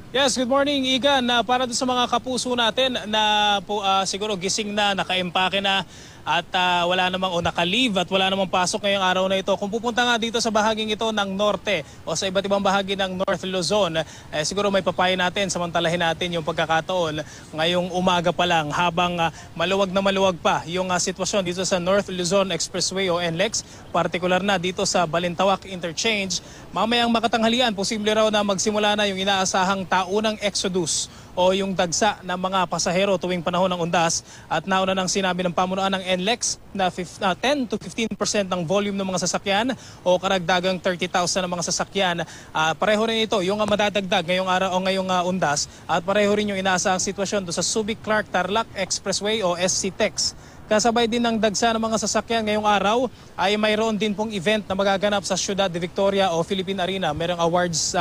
Yes, good morning, Igan. Para doon sa mga kapuso natin na siguro gising na, naka-empake na at wala namang o naka-leave at wala namang pasok ngayong araw na ito. Kung pupunta nga dito sa bahaging ito ng norte o sa iba't ibang bahagi ng North Luzon, siguro may papayo natin, samantalahin natin yung pagkakataon ngayong umaga pa lang habang maluwag na maluwag pa yung sitwasyon dito sa North Luzon Expressway o NLEX, partikular na dito sa Balintawak Interchange. Mamayang makatanghalian, posible raw na magsimula na yung inaasahang taunang exodus o yung dagsa ng mga pasahero tuwing panahon ng undas. At nauna nang sinabi ng pamunuan ng NLEX na 10 to 15% ng volume ng mga sasakyan o karagdagang 30,000 ng mga sasakyan. Pareho rin ito yung madadagdag ngayong araw o ngayong undas at pareho rin yung inaasahang sitwasyon do sa Subic-Clark-Tarlac Expressway o SCTEX. Kasabay din ng dagsa ng mga sasakyan ngayong araw ay mayroon din pong event na magaganap sa Ciudad de Victoria o Philippine Arena. Merong awards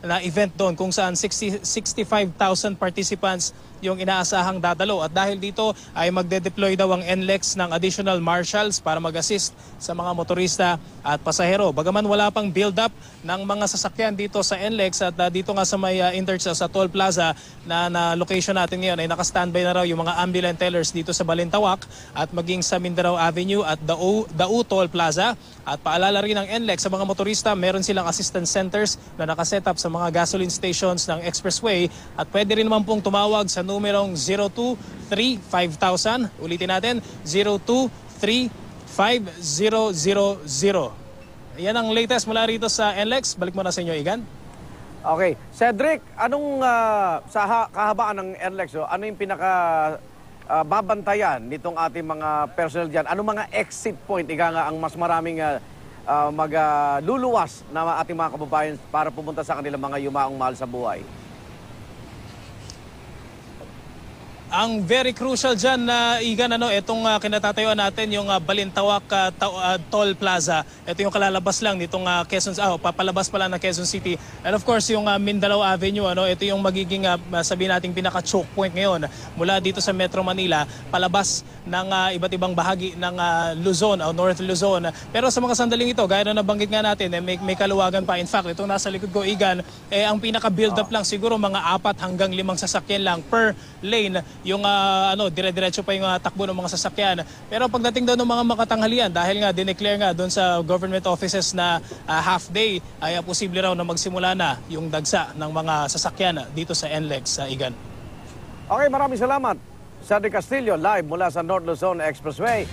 na event doon kung saan 65,000 participants yung inaasahang dadalo. At dahil dito ay magde-deploy daw ang NLEX ng additional marshals para mag-assist sa mga motorista at pasahero. Bagaman wala pang build-up ng mga sasakyan dito sa NLEX at dito nga sa may sa Toll Plaza na location natin ngayon ay naka-standby na raw yung mga ambulant tellers dito sa Balintawak at maging sa Mindanao Avenue at Dau Toll Plaza. At paalala rin ng NLEX sa mga motorista, meron silang assistance centers na nakaset up sa mga gasoline stations ng expressway at pwede rin naman pong tumawag sa numerong 023-5000. Ulitin natin, 023-5000. Yan ang latest mula rito sa NLEX. Balik mo na sa inyo, Igan. Okay. Cedric, anong kahabaan ng NLEX, ano yung pinaka babantayan nitong ating mga personnel dyan? Anong mga exit point, ika nga, ang mas maraming magluluwas na ating mga kababayan para pumunta sa kanilang mga yumaong mahal sa buhay? Ang very crucial dyan na Igan, itong kinatatayuan natin yung Balintawak Toll Plaza. Ito yung kalalabas lang nitong Quezon, papalabas pa lang ng Quezon City. And of course yung Mindanao Avenue, ito yung magiging sabihin nating pinaka-choke point ngayon mula dito sa Metro Manila, palabas ng iba't ibang bahagi ng Luzon o North Luzon. Pero sa mga sandaling ito, gaya na nabanggit nga natin, may kaluwagan pa. In fact, itong nasa likod ko, Igan, ang pinaka-build-up lang siguro mga 4 hanggang 5 sasakyan lang per lane yung dire-diretso pa yung takbo ng mga sasakyan. Pero pagdating daw ng mga makatanghalian, dahil nga dineclare nga doon sa government offices na half day, ay posible raw na magsimula na yung dagsa ng mga sasakyan dito sa NLEX, Igan. Okay, maraming salamat. Cedric Castillo, live mula sa North Luzon Expressway.